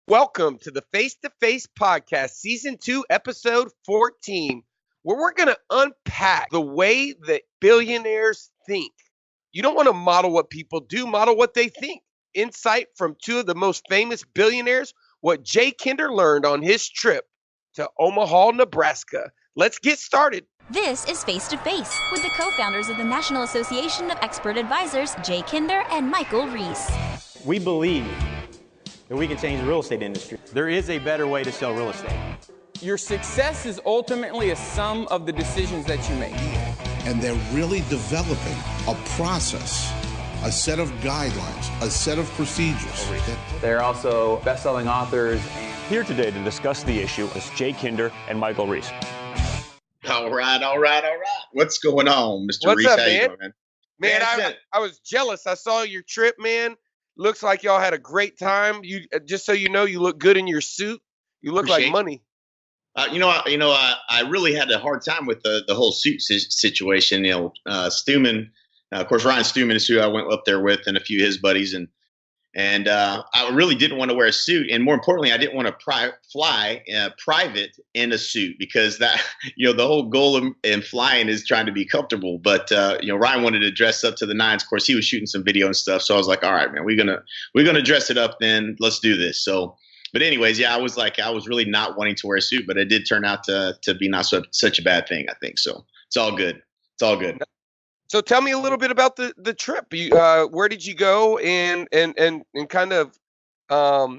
Welcome to the Face to Face Podcast, Season 2, Episode 14, where we're going to unpack the way that billionaires think. You don't want to model what people do, model what they think. Insight from two of the most famous billionaires, what Jay Kinder learned on his trip to Omaha, Nebraska. Let's get started. This is Face to Face with the co-founders of the National Association of Expert Advisors, Jay Kinder and Michael Reese. We believe that we can change the real estate industry. There is a better way to sell real estate. Your success is ultimately a sum of the decisions that you make. And they're really developing a process, a set of guidelines, a set of procedures. They're also best-selling authors. Here today to discuss the issue is Jay Kinder and Michael Reese. All right. What's going on, Mr. What's Reese? up, How you man? doing, Man, Man, I was jealous. I saw your trip, man. Looks like y'all had a great time. You just so you know, you look good in your suit. You look Appreciate like money. I really had a hard time with the whole suit situation. Stuman, of course, Ryan Stuman is who I went up there with, and a few of his buddies, and I really didn't want to wear a suit, and more importantly, I didn't want to fly private in a suit because that, the whole goal in flying is trying to be comfortable. But Ryan wanted to dress up to the nines. Of course, he was shooting some video and stuff, so I was like, all right, man, we're gonna dress it up. Then let's do this. So, but anyways, yeah, I was really not wanting to wear a suit, but it did turn out to be not such a bad thing, I think. So it's all good. It's all good. So tell me a little bit about the trip. Where did you go and kind of, how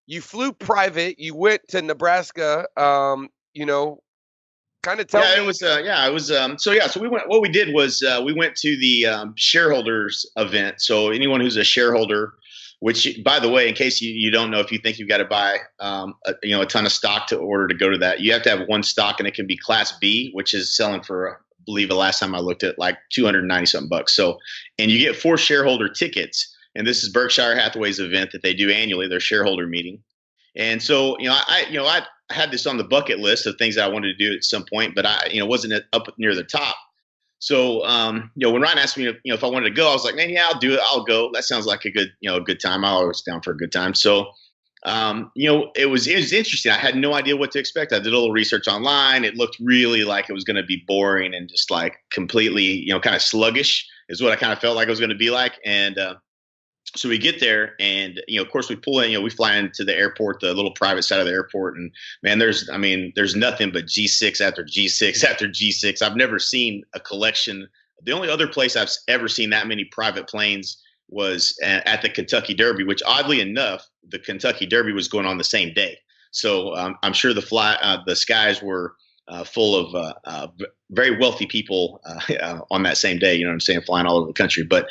you flew private, you went to Nebraska, kind of tell me. So we went, what we did was we went to the shareholders event. So anyone who's a shareholder, which, by the way, in case you don't know, if you think you've got to buy a ton of stock in order to go to that, you have to have one stock, and it can be Class B, which is selling for believe the last time I looked at like $290 something bucks. So, and you get 4 shareholder tickets, and this is Berkshire Hathaway's event that they do annually, their shareholder meeting. And so, I had this on the bucket list of things that I wanted to do at some point, but I wasn't up near the top. So, when Ryan asked me if I wanted to go, I was like, man, yeah, I'll do it. I'll go. That sounds like a good time. I'm always down for a good time. So, it was interesting. I had no idea what to expect. I did a little research online. It looked really like it was going to be boring and just like completely, kind of sluggish is what I kind of felt like it was going to be like. And, so we get there and, of course we pull in, we fly into the airport, the little private side of the airport. And man, there's nothing but G6 after G6 after G6. I've never seen a collection. The only other place I've ever seen that many private planes was at the Kentucky Derby, which oddly enough, the Kentucky Derby was going on the same day. So I'm sure the skies were full of very wealthy people on that same day, flying all over the country. But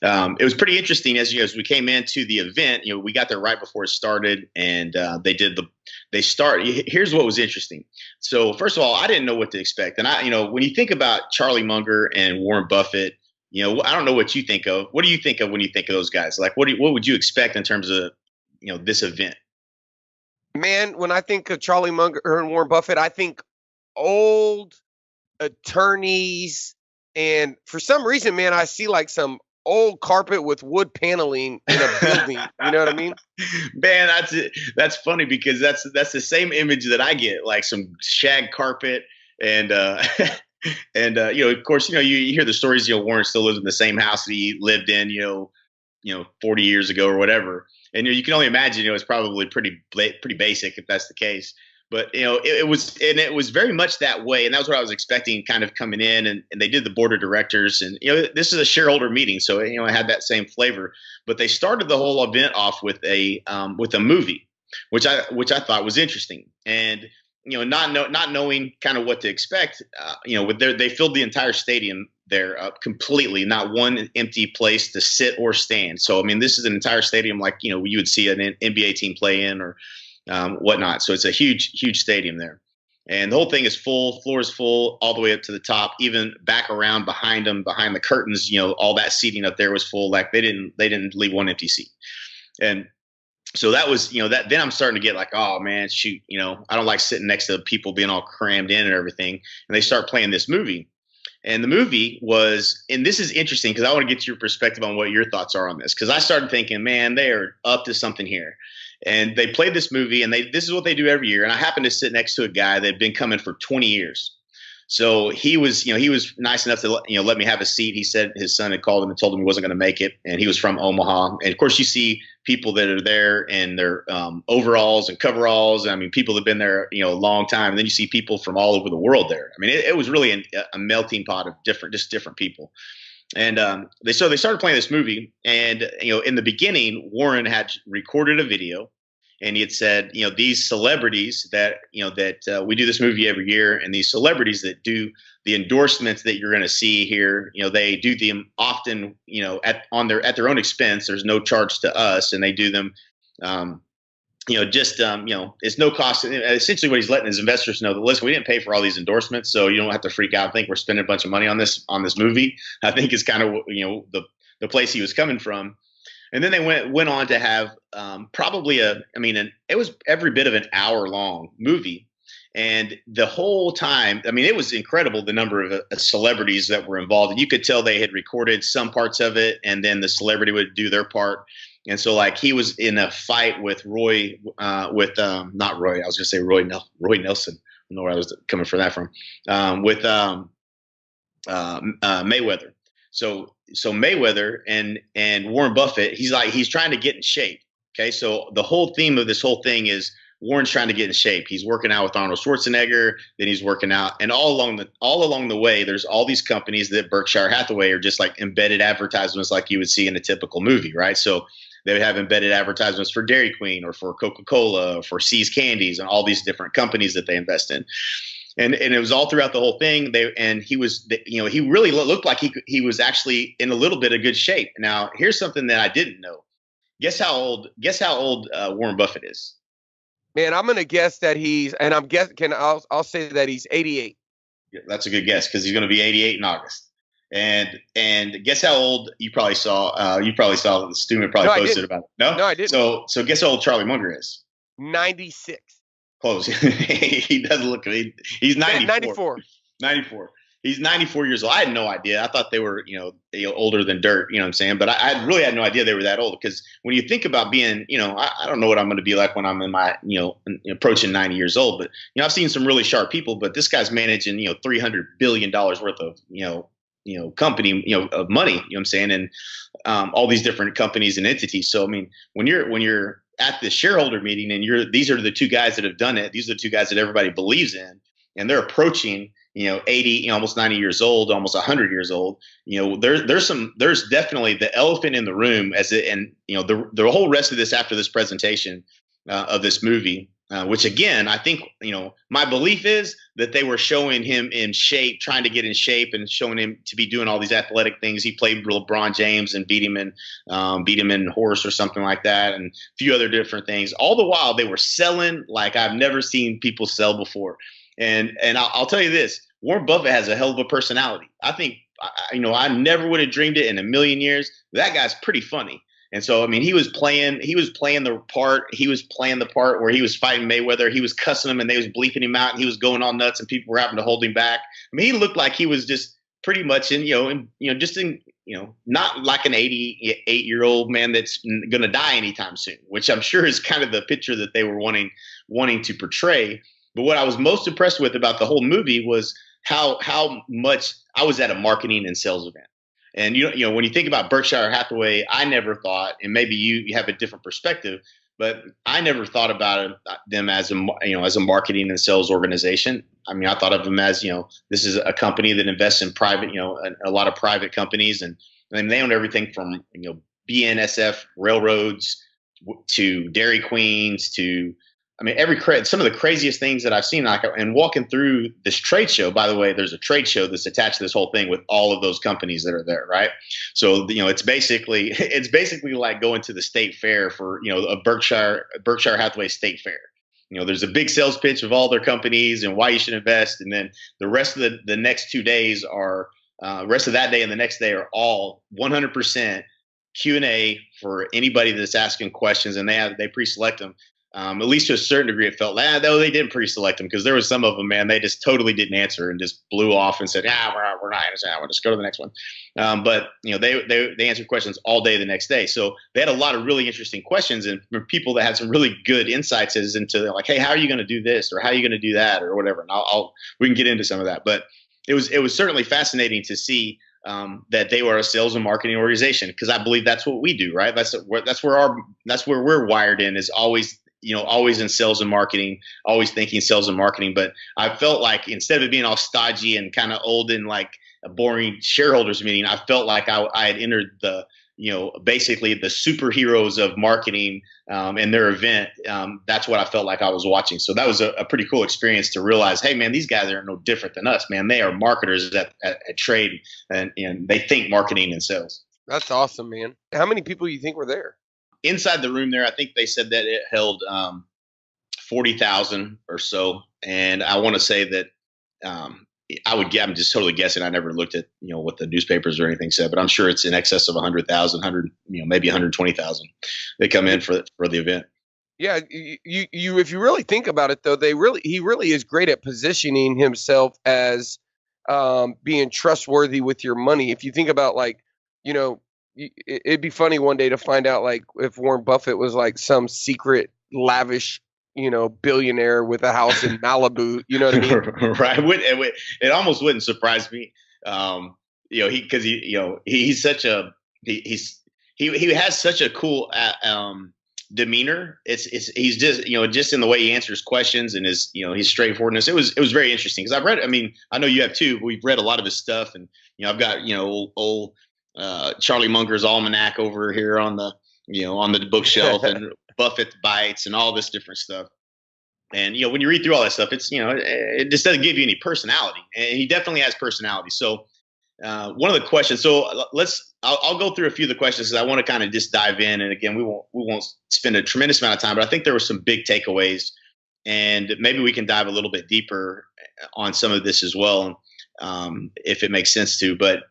it was pretty interesting as we came into the event. We got there right before it started, and here's what was interesting. So first of all, I didn't know what to expect. And when you think about Charlie Munger and Warren Buffett, I don't know what you think of. What do you think of when you think of those guys? Like, what would you expect in terms of, this event? Man, when I think of Charlie Munger and Warren Buffett, I think old attorneys, and for some reason, man, I see like some old carpet with wood paneling in a building. You know what I mean? Man, that's funny because that's the same image that I get, like some shag carpet and and of course, you hear the stories. Warren still lives in the same house that he lived in, 40 years ago or whatever. And you can only imagine, it's probably pretty basic if that's the case. But it was very much that way, and that was what I was expecting, kind of coming in. And they did the board of directors, and this is a shareholder meeting, so it had that same flavor. But they started the whole event off with a movie, which I thought was interesting. And not knowing kind of what to expect, they filled the entire stadium there up completely, not one empty place to sit or stand. So, this is an entire stadium like, you would see an NBA team play in or whatnot. So it's a huge, huge stadium there. And the whole thing is full, floor is full all the way up to the top, even back around behind them, behind the curtains, all that seating up there was full. Like they didn't leave one empty seat. And so that was, that then I'm starting to get like, oh man, shoot, I don't like sitting next to people being all crammed in and everything. And they start playing this movie. And the movie was, and this is interesting because I want to get your perspective on what your thoughts are on this. Because I started thinking, man, they are up to something here. And they played this movie, and this is what they do every year. And I happened to sit next to a guy that had been coming for 20 years. So he was nice enough to let me have a seat. He said his son had called him and told him he wasn't going to make it, and he was from Omaha. And of course, you see people that are there in their overalls and coveralls. I mean, people that have been there a long time. And then you see people from all over the world there. I mean, it was really a melting pot of different people. And they started playing this movie, and in the beginning, Warren had recorded a video. And he had said, these celebrities that we do this movie every year, and these celebrities that do the endorsements that you're going to see here, they do them often, at their own expense. There's no charge to us, and they do them, it's no cost. Essentially, what he's letting his investors know that, listen, we didn't pay for all these endorsements, so you don't have to freak out and think we're spending a bunch of money on this movie. I think is kind of the place he was coming from. And then they went on to have it was every bit of an hour long movie. And the whole time, it was incredible, the number of celebrities that were involved. And you could tell they had recorded some parts of it, and then the celebrity would do their part. And so, like, he was in a fight with Roy Nelson. I don't know where I was coming for that from. With Mayweather. So Mayweather and Warren Buffett, he's trying to get in shape. Okay. So the whole theme of this whole thing is Warren's trying to get in shape. He's working out with Arnold Schwarzenegger, then he's working out. And all along the way, there's all these companies that Berkshire Hathaway are just like embedded advertisements like you would see in a typical movie, right? So they would have embedded advertisements for Dairy Queen or for Coca-Cola, for See's Candies, and all these different companies that they invest in. And it was all throughout the whole thing. He really looked like he was actually in a little bit of good shape. Now, here's something that I didn't know. Guess how old Warren Buffett is? Man, I'm gonna guess that I'll say that he's 88. Yeah, that's a good guess because he's going to be 88 in August. And guess how old you probably saw the student probably posted about it. No, I didn't. So guess how old Charlie Munger is? 96. Close. He doesn't look. He's 94. 94. He's 94 years old. I had no idea. I thought they were, older than dirt. You know what I'm saying? But I really had no idea they were that old. Because when you think about being, I don't know what I'm going to be like when I'm in my, approaching 90 years old. But I've seen some really sharp people. But this guy's managing, $300 billion worth of, company, of money. You know what I'm saying? And all these different companies and entities. So I mean, when you're at the shareholder meeting and these are the two guys that have done it. These are the two guys that everybody believes in, and they're approaching, 80, almost 90 years old, almost 100 years old. There's definitely the elephant in the room the whole rest of this after this presentation of this movie, which again, I think, my belief is that they were showing him in shape, trying to get in shape and showing him to be doing all these athletic things. He played LeBron James and beat him in horse or something like that. And a few other different things. All the while they were selling like I've never seen people sell before. And I'll tell you this, Warren Buffett has a hell of a personality. I think, I never would have dreamed it in a million years. That guy's pretty funny. And so, he was playing the part. He was playing the part where he was fighting Mayweather. He was cussing him and they was bleeping him out and he was going all nuts and people were having to hold him back. He looked like he was just pretty much not like an 88-year-old man that's going to die anytime soon, which I'm sure is kind of the picture that they were wanting to portray. But what I was most impressed with about the whole movie was how much I was at a marketing and sales event. And, when you think about Berkshire Hathaway, I never thought, and maybe you have a different perspective, but I never thought about them as a marketing and sales organization. I thought of them as, this is a company that invests in private, a lot of private companies, and they own everything from, BNSF railroads to Dairy Queens to, some of the craziest things that I've seen, and walking through this trade show. By the way, there's a trade show that's attached to this whole thing with all of those companies that are there, right? So it's basically like going to the state fair for a Berkshire Hathaway state fair. There's a big sales pitch of all their companies and why you should invest, and then the rest of the next 2 days are rest of that day and the next day are all 100% Q&A for anybody that's asking questions, and they pre-select them. At least to a certain degree, it felt though they didn't pre-select them, because there was some of them, man, they just totally didn't answer and just blew off and said, we're not answering that one. Just go to the next one. But they answered questions all day the next day. So they had a lot of really interesting questions, and from people that had some really good insights as into like, hey, how are you going to do this, or how are you going to do that, or whatever. And we can get into some of that, but it was certainly fascinating to see that they were a sales and marketing organization, because I believe that's what we do, right? That's where we're wired in, is always in sales and marketing, always thinking sales and marketing. But I felt like instead of it being all stodgy and kind of old and like a boring shareholders meeting, I felt like I had entered basically the superheroes of marketing and their event. That's what I felt like I was watching. So that was a pretty cool experience to realize, hey, man, these guys are no different than us, man. They are marketers at trade, and they think marketing and sales. That's awesome, man. How many people you think were there? Inside the room there, I think they said that it held 40,000 or so. And I want to say that I'm just totally guessing. I never looked at, what the newspapers or anything said, but I'm sure it's in excess of 100,000, maybe 120,000. They come in for the event. Yeah. You, if you really think about it though, he really is great at positioning himself as being trustworthy with your money. If you think about it'd be funny one day to find out like if Warren Buffett was like some secret lavish, billionaire with a house in Malibu, you know what I mean? Right. It almost wouldn't surprise me. He's such a, he has such a cool, demeanor. He's just in the way he answers questions and his straightforwardness. It was very interesting, because I know you have too, but we've read a lot of his stuff, and, I've got, old Charlie Munger's almanac over here on the bookshelf, and Buffett Bites and all this different stuff. And when you read through all that stuff, it's it just doesn't give you any personality, and he definitely has personality. So one of the questions, so I'll go through a few of the questions, because I want to kind of just dive in, and again, we won't spend a tremendous amount of time, but I think there were some big takeaways, and maybe we can dive a little bit deeper on some of this as well, if it makes sense to. But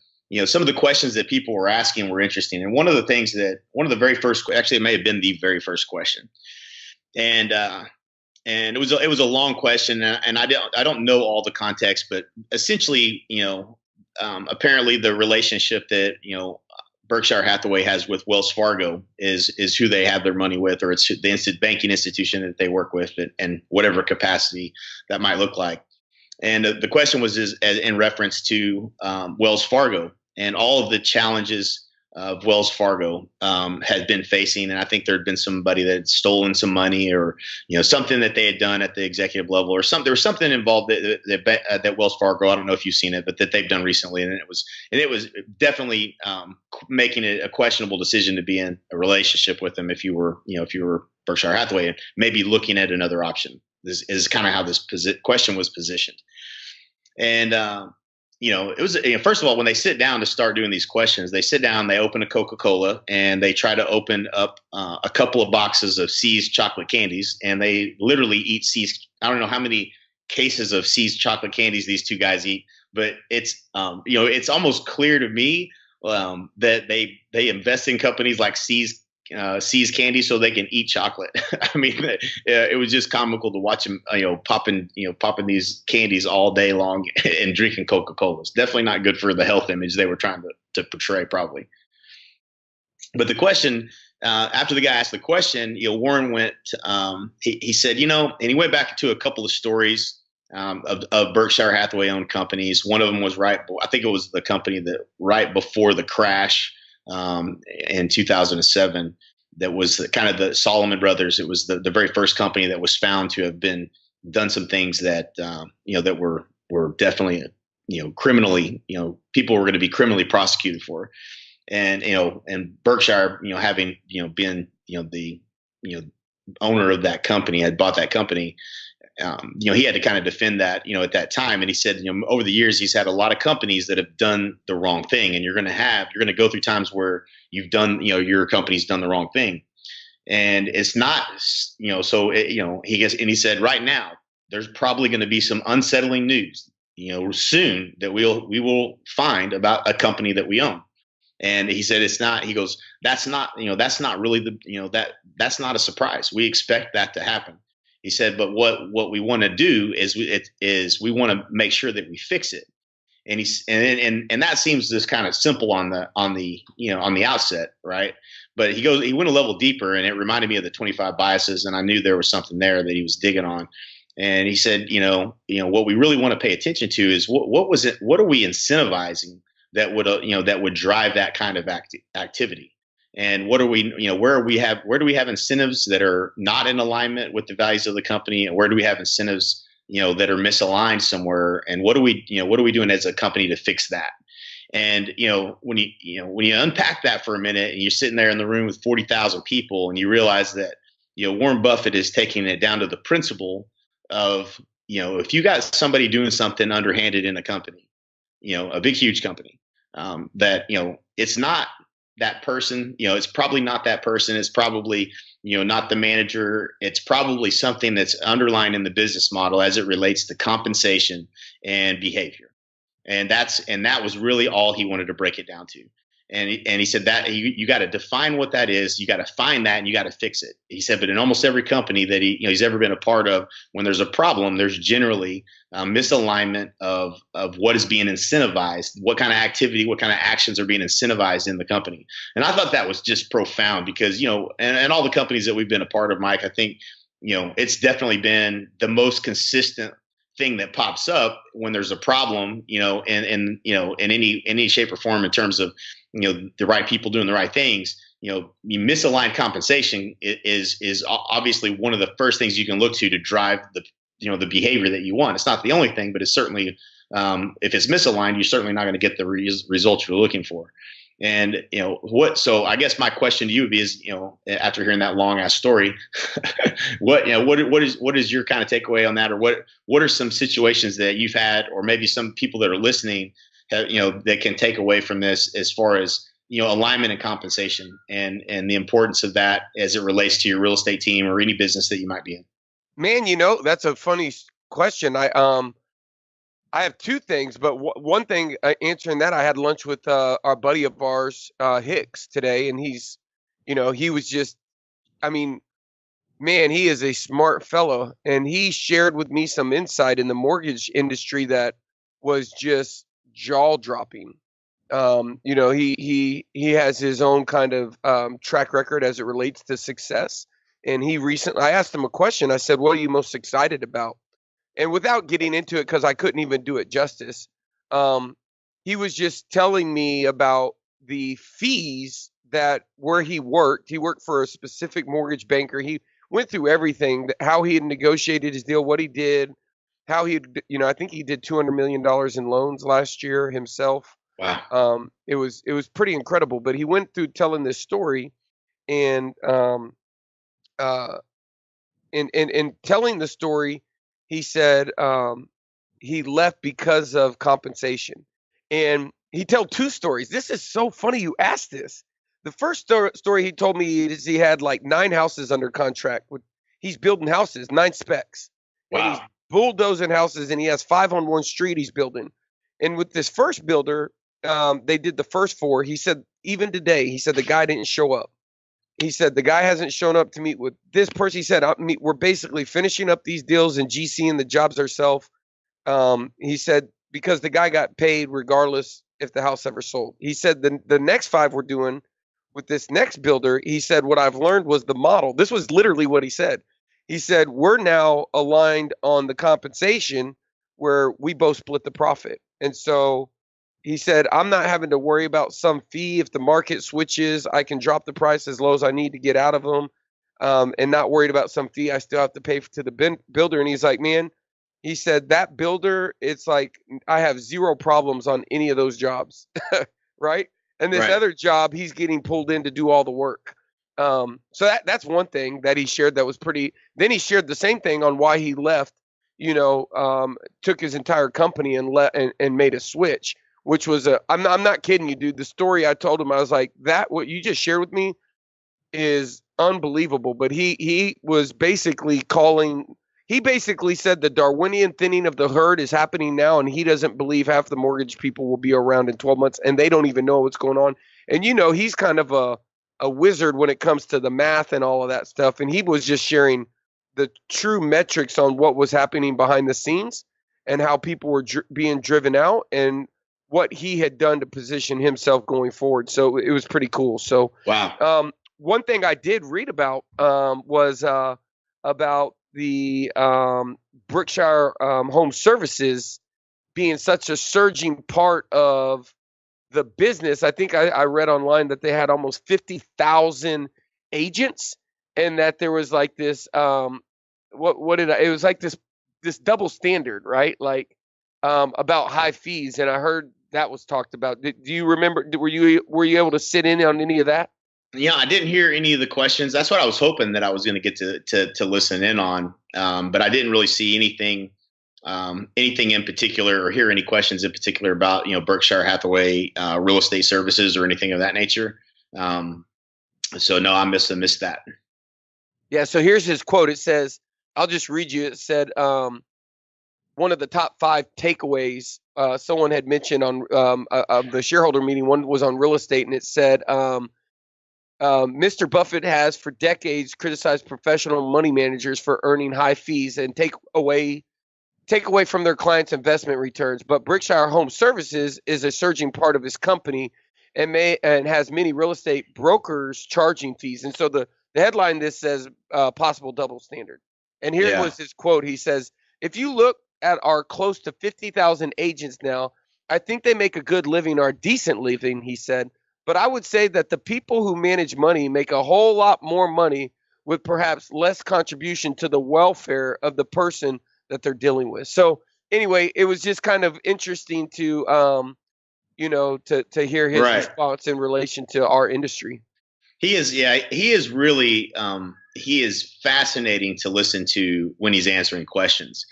some of the questions that people were asking were interesting. And one of the very first, actually, it may have been the very first question. And it was a long question, and I don't know all the context, but essentially, apparently the relationship that, Berkshire Hathaway has with Wells Fargo is who they have their money with, or it's the banking institution that they work with, and whatever capacity that might look like. And the question was in reference to Wells Fargo and all of the challenges of Wells Fargo had been facing. And I think there had been somebody that had stolen some money, or something that they had done at the executive level, or something. There was something involved that Wells Fargo, I don't know if you've seen it, but that they've done recently, and it was definitely making it a questionable decision to be in a relationship with them if you were Berkshire Hathaway, and maybe looking at another option. This is kind of how this question was positioned. And it was, first of all, when they sit down to start doing these questions, they sit down, they open a Coca-Cola, and they try to open up a couple of boxes of See's chocolate candies, and they literally eat See's. I don't know how many cases of See's chocolate candies these two guys eat, but it's almost clear to me that they invest in companies like See's candy so they can eat chocolate. I mean, it was just comical to watch them, popping these candies all day long and drinking Coca-Cola. It's definitely not good for the health image they were trying to portray, probably. But the question, after the guy asked the question, Warren went, he said, and he went back to a couple of stories of Berkshire Hathaway owned companies. One of them was I think it was the company that right before the crash, in 2007, that was kind of the Solomon Brothers. It was the very first company that was found to have done some things that that were definitely criminally, people were going to be criminally prosecuted for, and Berkshire having been the owner of that company, had bought that company. He had to kind of defend that, at that time. And he said, over the years, he's had a lot of companies that have done the wrong thing. And you're going to go through times where you've done, your company's done the wrong thing. And it's not, he said, right now, there's probably going to be some unsettling news, soon that we will find about a company that we own. And he said, it's not, he goes, that's not, that's not really that's not a surprise. We expect that to happen. He said, but what we want to do is we want to make sure that we fix it. And that seems just kind of simple on the outset, right? But he went a level deeper, and it reminded me of the 25 biases, and I knew there was something there that he was digging on. And he said, what we really want to pay attention to is what are we incentivizing that would drive that kind of activity, and what are we, where do we have incentives that are not in alignment with the values of the company, and where do we have incentives that are misaligned somewhere, and what are we doing as a company to fix that? And when you unpack that for a minute, and you're sitting there in the room with 40,000 people, and you realize that Warren Buffett is taking it down to the principle of if you got somebody doing something underhanded in a company, a big huge company, that it's not that person, it's probably not that person, it's probably not the manager, it's probably something that's underlying in the business model as it relates to compensation and behavior. And that was really all he wanted to break it down to. And he said that you got to define what that is, you got to find that, and you got to fix it. He said, but in almost every company that he's ever been a part of, when there's a problem, there's generally misalignment of what is being incentivized, what kind of activity, what kind of actions are being incentivized in the company. And I thought that was just profound because, and all the companies that we've been a part of, Mike, I think, it's definitely been the most consistent thing that pops up when there's a problem, in any shape or form in terms of, the right people doing the right things. Misaligned compensation is obviously one of the first things you can look to drive the behavior that you want. It's not the only thing, but it's certainly, if it's misaligned, you're certainly not going to get the results you're looking for. And, so I guess my question to you would be is, after hearing that long ass story, what is your kind of takeaway on that? Or what are some situations that you've had, or maybe some people that are listening have, that can take away from this as far as, alignment and compensation and the importance of that as it relates to your real estate team or any business that you might be in? Man, that's a funny question. I have two things, but one thing answering that, I had lunch with our buddy of ours, Hicks, today, and he's, he was just, man, he is a smart fellow, and he shared with me some insight in the mortgage industry that was just jaw dropping. He has his own kind of track record as it relates to success, and I asked him a question. I said, "What are you most excited about?" And without getting into it, because I couldn't even do it justice, he was just telling me about the fees that where he worked for a specific mortgage banker. He went through everything, how he had negotiated his deal, what he did, how he, I think he did $200 million in loans last year himself. Wow. It was pretty incredible. But he went through telling this story, and in telling the story, he said he left because of compensation. And he told two stories. This is so funny you asked this. The first story he told me is he had like 9 houses under contract. He's building houses, 9 specs. Wow. And he's bulldozing houses, and he has 5 on one street he's building. And with this first builder, they did the first 4. He said, even today, he said the guy didn't show up. He said the guy hasn't shown up to meet with this person. He said, we're basically finishing up these deals and GCing the jobs ourselves. He said, because the guy got paid regardless if the house ever sold. He said the next 5 we're doing with this next builder, he said, what I've learned was the model. This was literally what he said. He said, we're now aligned on the compensation where we both split the profit. And so he said, I'm not having to worry about some fee. If the market switches, I can drop the price as low as I need to get out of them, and not worried about some fee I still have to pay to the builder. And he's like, man, he said, that builder, it's like I have 0 problems on any of those jobs, right? And this other job, he's getting pulled in to do all the work. So that's one thing that he shared that was pretty. Then he shared the same thing on why he left, took his entire company and made a switch, which was I'm not kidding you, dude. The story I told him, I was like, what you just shared with me is unbelievable. But he was basically he basically said the Darwinian thinning of the herd is happening now, and he doesn't believe half the mortgage people will be around in 12 months, and they don't even know what's going on. And he's kind of a wizard when it comes to the math and all of that stuff. And he was just sharing the true metrics on what was happening behind the scenes and how people were being driven out and what he had done to position himself going forward. So it was pretty cool. So wow. One thing I did read about was about the Berkshire Home Services being such a surging part of the business. I think I read online that they had almost 50,000 agents, and that there was like this it was like this double standard, right? Like about high fees, and I heard that was talked about. Do you remember? Were you able to sit in on any of that? Yeah, I didn't hear any of the questions. That's what I was hoping that I was going to get to listen in on, but I didn't really see anything in particular or hear any questions in particular about Berkshire Hathaway real estate services or anything of that nature. So no, I missed that. Yeah. So here's his quote. It says, I'll just read you. It said, one of the top 5 takeaways someone had mentioned on of the shareholder meeting. One was on real estate, and it said, Mr. Buffett has for decades criticized professional money managers for earning high fees and take away from their clients' investment returns. But Berkshire Home Services is a surging part of his company and has many real estate brokers charging fees. And so the headline, this says possible double standard. And here was his quote. He says, if you look at our close to 50,000 agents now, I think they make a good living or a decent living, he said. But I would say that the people who manage money make a whole lot more money with perhaps less contribution to the welfare of the person that they're dealing with. So anyway, it was just kind of interesting to to hear his response in relation to our industry. He is really he is fascinating to listen to when he's answering questions.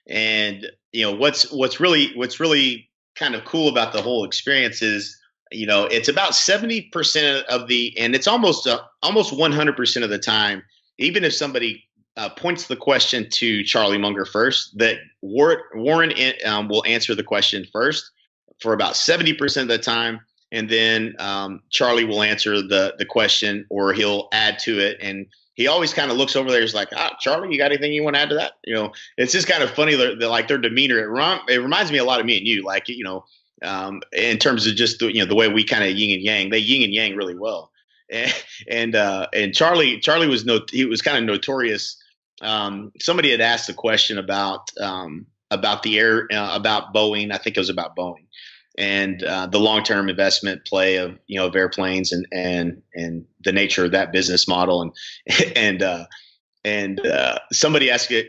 And what's really kind of cool about the whole experience is it's about 70% of and it's almost 100% of the time, even if somebody points the question to Charlie Munger first, that Warren will answer the question first for about 70% of the time. And then Charlie will answer the question, or he'll add to it. And he always kind of looks over there. He's like, Charlie, you got anything you want to add to that? It's just kind of funny that like their demeanor. It reminds me a lot of me and you, like, in terms of just the way we kind of yin and yang. They yin and yang really well. And Charlie was kind of notorious. Somebody had asked a question about about Boeing. I think it was about Boeing and the long-term investment play of airplanes and the nature of that business model. And somebody asked it,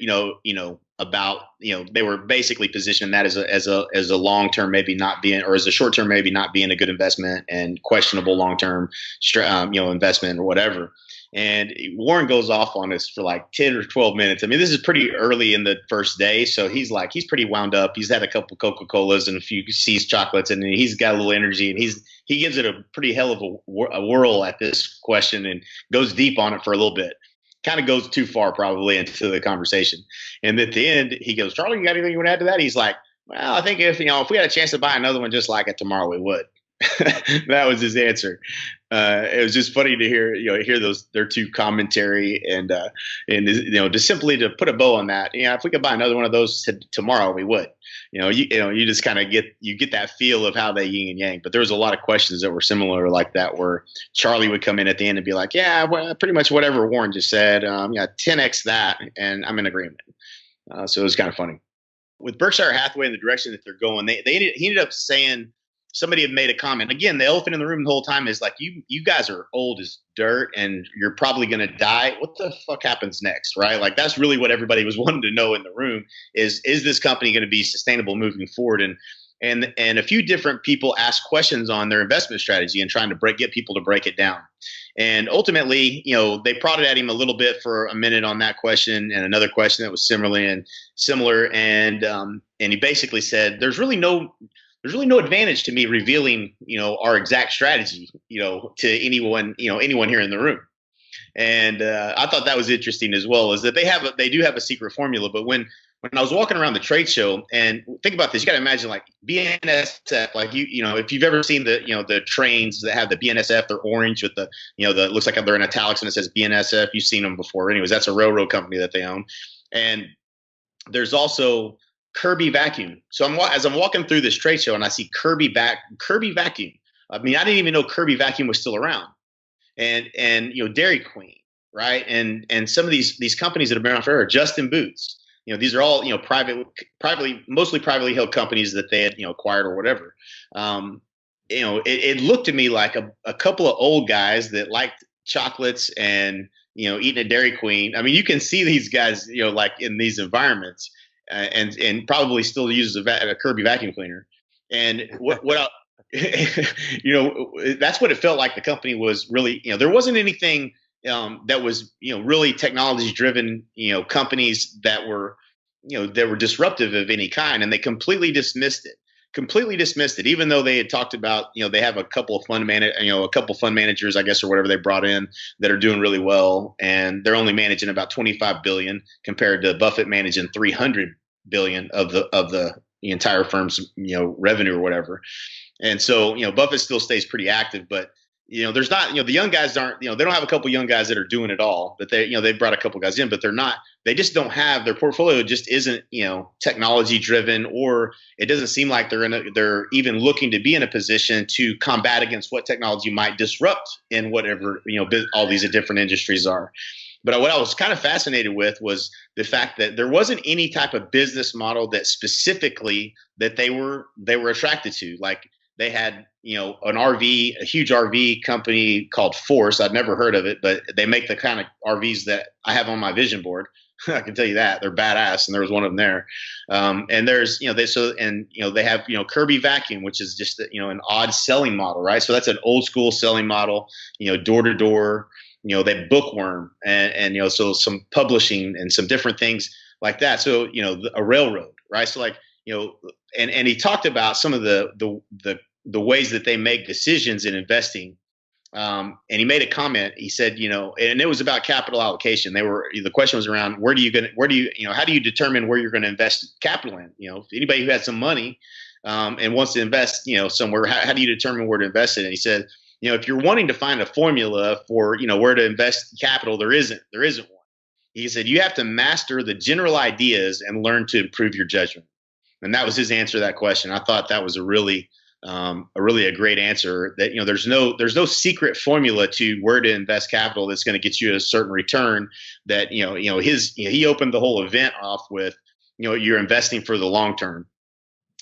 about, they were basically positioning that as a long-term maybe not being, or as a short-term maybe not being a good investment and questionable long-term, investment or whatever. And Warren goes off on this for like 10 or 12 minutes. I mean, this is pretty early in the first day. So he's pretty wound up. He's had a couple Coca-Colas and a few See's chocolates, and he's got a little energy, and he gives it a pretty hell of a whirl at this question and goes deep on it for a little bit. Kind of goes too far probably into the conversation. And at the end, he goes, Charlie, you got anything you want to add to that? He's like, well, I think if we had a chance to buy another one just like it tomorrow, we would. That was his answer. It was just funny to hear their two commentary and just simply to put a bow on that. If we could buy another one of those tomorrow, we would. You just kind of get that feel of how they yin and yang. But there was a lot of questions that were similar like that, where Charlie would come in at the end and be like, yeah, well, pretty much whatever Warren just said, 10x that, and I'm in agreement. So it was kind of funny. With Berkshire Hathaway and the direction that they're going, he ended up saying, somebody had made a comment. Again, the elephant in the room the whole time is like, you guys are old as dirt and you're probably going to die. What the fuck happens next, right? Like, that's really what everybody was wanting to know in the room is this company going to be sustainable moving forward? And a few different people asked questions on their investment strategy and trying to get people to break it down. And ultimately, they prodded at him a little bit for a minute on that question and another question that was similar. And he basically said, there's really no advantage to me revealing, our exact strategy, to anyone here in the room. And I thought that was interesting as well, is that they do have a secret formula. But when when I was walking around the trade show, and think about this, you got to imagine like BNSF, like if you've ever seen the trains that have the BNSF, they're orange with the looks like they're in italics and it says BNSF. You've seen them before. Anyways, that's a railroad company that they own. And there's also Kirby Vacuum. So as I'm walking through this trade show and I see Kirby Vacuum. I mean, I didn't even know Kirby Vacuum was still around. And Dairy Queen, right? And some of these companies that have been around forever, Justin Boots. These are all mostly privately held companies that they had acquired or whatever. It looked to me like a couple of old guys that liked chocolates and eating a Dairy Queen. I mean, you can see these guys like in these environments and probably still uses a Kirby vacuum cleaner. And that's what it felt like. The company was really there wasn't anything that was really technology driven companies that were disruptive of any kind, and they completely dismissed it, even though they had talked about they have a couple of fund managers, I guess, or whatever they brought in that are doing really well, and they're only managing about 25 billion compared to Buffett managing 300 billion of the entire firm's revenue or whatever. And so Buffett still stays pretty active, but there's not, the young guys aren't, they don't have a couple young guys that are doing it all, but they brought a couple guys in, but they just don't have, their portfolio just isn't, technology driven, or it doesn't seem like they're even looking to be in a position to combat against what technology might disrupt in whatever, all these different industries are. But what I was kind of fascinated with was the fact that there wasn't any type of business model that specifically that they were attracted to. Like, they had, a huge RV company called Force. I'd never heard of it, but they make the kind of RVs that I have on my vision board. I can tell you that they're badass, and there was one of them there. And there's, they have, Kirby Vacuum, which is just, an odd selling model, right? So that's an old school selling model, door to door. They bookworm and so some publishing and some different things like that. So a railroad, right? So like and he talked about some of the ways that they make decisions in investing. And he made a comment. He said, and it was about capital allocation. The question was around how do you determine where you're going to invest capital in? If anybody who has some money and wants to invest, somewhere, how do you determine where to invest it? And he said, if you're wanting to find a formula for, where to invest capital, there isn't one. He said, you have to master the general ideas and learn to improve your judgment. And that was his answer to that question. I thought that was a really a great answer, that, there's no secret formula to where to invest capital that's going to get you a certain return. That, he opened the whole event off with, you're investing for the long term.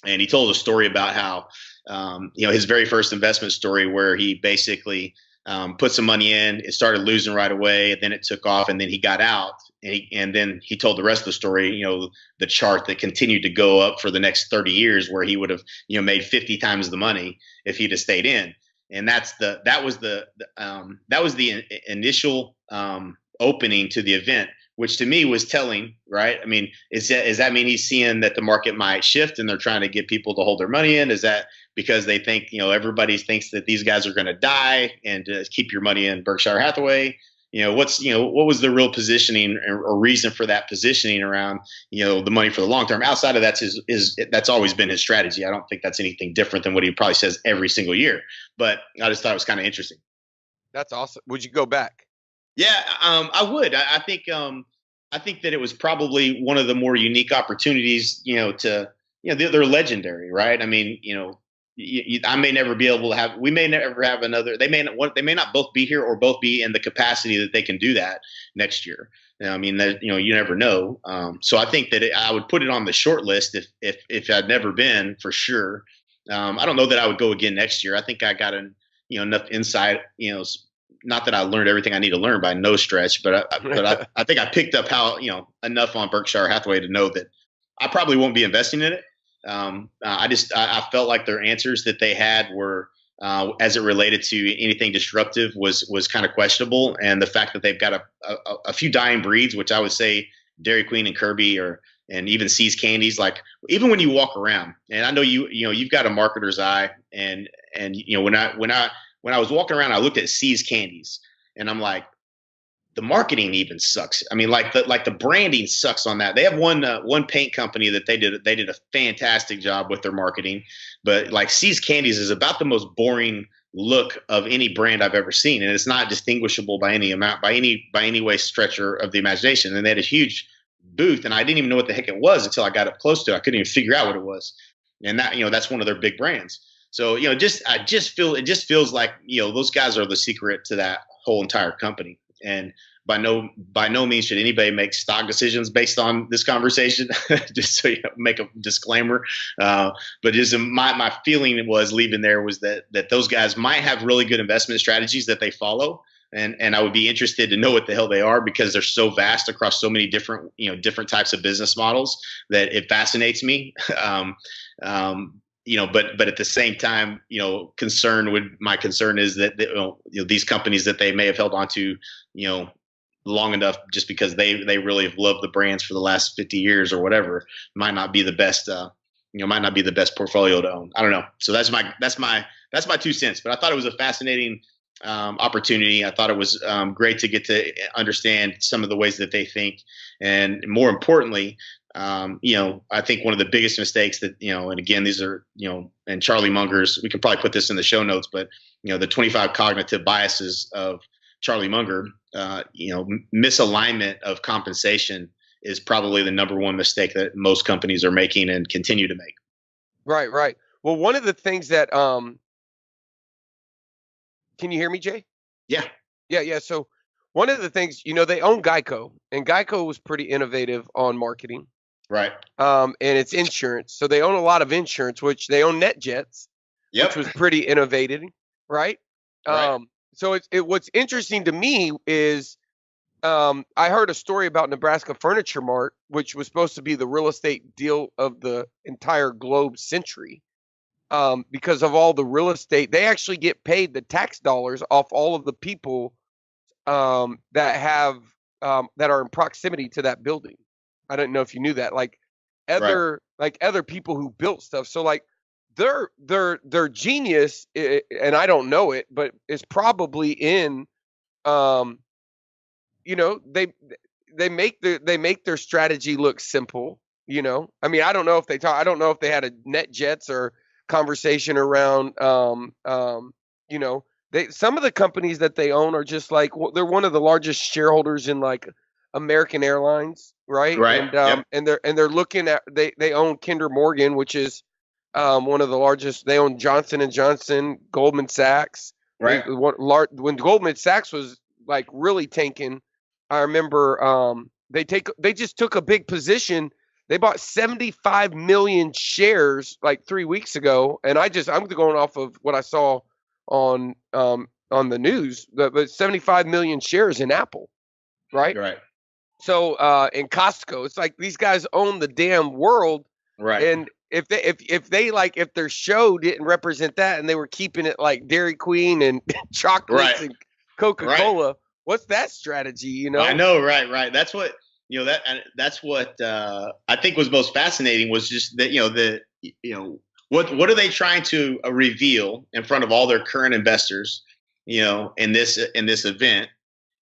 And he told a story about how, his very first investment story, where he basically put some money in, it started losing right away, and then it took off, and then he got out, and then he told the rest of the story, the chart that continued to go up for the next 30 years, where he would have, made 50 times the money if he'd have stayed in. And that was the initial opening to the event, which to me was telling, right? I mean, does that mean he's seeing that the market might shift and they're trying to get people to hold their money in? Is that because they think, everybody thinks that these guys are going to die and keep your money in Berkshire Hathaway? What was the real positioning or reason for that positioning around, the money for the long term? Outside of that's always been his strategy. I don't think that's anything different than what he probably says every single year, but I just thought it was kind of interesting. That's awesome. Would you go back? Yeah, I would. I think that it was probably one of the more unique opportunities, they're legendary, right? I mean, I may never be able to have, we may never have another, they may not both be here or both be in the capacity that they can do that next year. I mean, you never know. So I think that I would put it on the short list if I'd never been, for sure. I don't know that I would go again next year. I think I got enough insight, not that I learned everything I need to learn by no stretch, but I think I picked up enough on Berkshire Hathaway to know that I probably won't be investing in it. I felt like their answers that they had were, as it related to anything disruptive, was kind of questionable. And the fact that they've got a few dying breeds, which I would say Dairy Queen and Kirby and even See's Candies, like even when you walk around, and I know you've got a marketer's eye, and when I was walking around, I looked at See's Candies, and I'm like, the marketing even sucks. I mean, like the branding sucks on that. They have one paint company that they did a fantastic job with their marketing, but like C's Candies is about the most boring look of any brand I've ever seen, and it's not distinguishable by any way stretcher of the imagination. And they had a huge booth, and I didn't even know what the heck it was until I got up close to it. I couldn't even figure out what it was, and that that's one of their big brands. So I just feels like those guys are the secret to that whole entire company. And by no means should anybody make stock decisions based on this conversation. Just so make a disclaimer. But just my feeling was leaving there was that those guys might have really good investment strategies that they follow, and I would be interested to know what the hell they are, because they're so vast across so many different types of business models that it fascinates me. But at the same time, my concern is that these companies that they may have held on to, long enough just because they really have loved the brands for the last 50 years or whatever, might not be the best portfolio to own. I don't know. So that's my 2 cents. But I thought it was a fascinating opportunity. I thought it was great to get to understand some of the ways that they think, and more importantly, I think one of the biggest mistakes that, and again, these are, and Charlie Munger's, we can probably put this in the show notes, but, the 25 cognitive biases of Charlie Munger, misalignment of compensation is probably the number one mistake that most companies are making and continue to make. Right, right. Well, one of the things that, can you hear me, Jay? Yeah. Yeah. So one of the things, they own Geico, and Geico was pretty innovative on marketing. Right. And it's insurance. So they own a lot of insurance, which they own NetJets, which was pretty innovative. Right. Right. So what's interesting to me is, I heard a story about Nebraska Furniture Mart, which was supposed to be the real estate deal of the entire globe century. Because of all the real estate, they actually get paid the tax dollars off all of the people, that are in proximity to that building. I don't know if you knew that, like other people who built stuff. So like their genius, and I don't know it, but it's probably in, they make their strategy look simple. I mean, I don't know if they had a NetJets or conversation around, some of the companies that they own are just like, they're one of the largest shareholders in like American Airlines, right? Right. And they're looking at, they own Kinder Morgan, which is one of the largest. They own Johnson and Johnson, Goldman Sachs. Right. When Goldman Sachs was like really tanking, I remember they just took a big position. They bought 75 million shares like 3 weeks ago, and I'm going off of what I saw on the news. But 75 million shares in Apple, right? Right. So in Costco, it's like these guys own the damn world, Right. and if their show didn't represent that, and they were keeping it like Dairy Queen and chocolates and Coca-Cola, what's that strategy? I know, right. That's what that's what I think was most fascinating, was just that what are they trying to reveal in front of all their current investors, in this event.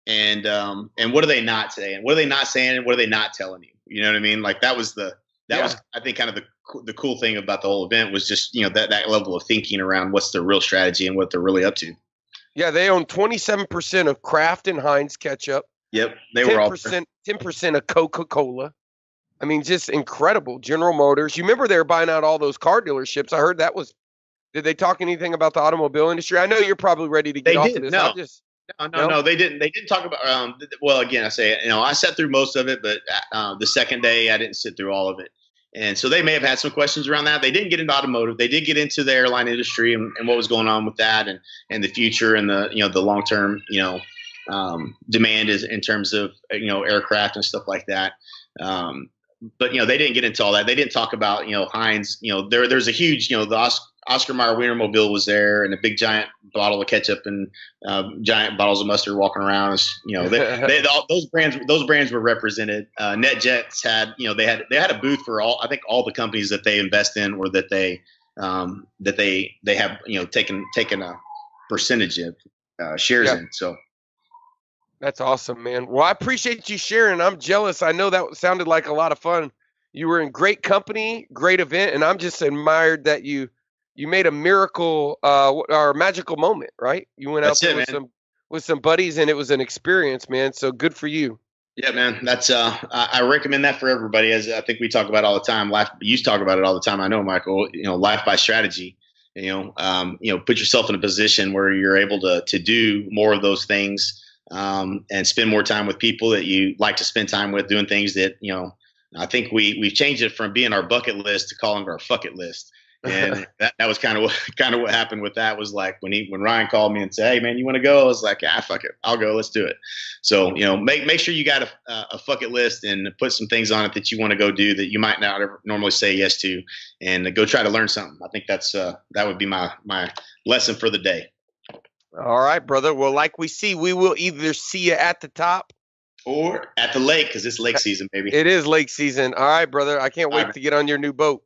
And what are they not saying? What are they not saying? And what are they not telling you? You know what I mean? Like that was I think kind of the cool thing about the whole event was just, that level of thinking around what's their real strategy and what they're really up to. Yeah. They own 27% of Kraft and Heinz ketchup. Yep. They were all 10% of Coca-Cola. I mean, just incredible. General Motors. You remember they were buying out all those car dealerships. I heard that was, did they talk anything about the automobile industry? I know you're probably ready to get off of this. No, they didn't. They didn't talk about. Well, again, I say, I sat through most of it, but the second day I didn't sit through all of it, and so they may have had some questions around that. They didn't get into automotive. They did get into the airline industry and what was going on with that, and the future and the long term demand is in terms of aircraft and stuff like that. But they didn't get into all that. They didn't talk about Heinz. There's a huge the Oscar Mayer Wienermobile was there, and a big giant bottle of ketchup and giant bottles of mustard walking around. Those brands were represented. NetJets had they had a booth for all the companies that they invest in, or that they have taken a percentage of shares in. So That's awesome, man. Well, I appreciate you sharing. I'm jealous. I know that sounded like a lot of fun. You were in great company, great event, and I'm just admired that you made a miracle or a magical moment, right? You went out That's there it, with man. some buddies, and it was an experience, man. So good for you. Yeah, man. That's I recommend that for everybody. As I think we talk about all the time. Life, you talk about it all the time. I know, Michael. Life by strategy. Put yourself in a position where you're able to do more of those things, and spend more time with people that you like to spend time with, doing things that I think we've changed it from being our bucket list to calling it our fuck it list. And that was kind of what happened with that. Was like when Ryan called me and said, "Hey man, you want to go?" I was like, fuck it, I'll go. Let's do it. So make sure you got a fuck it list and put some things on it that you want to go do that you might not ever normally say yes to, and go try to learn something. I think that would be my lesson for the day. All right, brother. Well, like we see, we will either see you at the top Or at the lake, because it's lake season, baby. It is lake season. All right, brother. I can't wait right. to get on your new boat.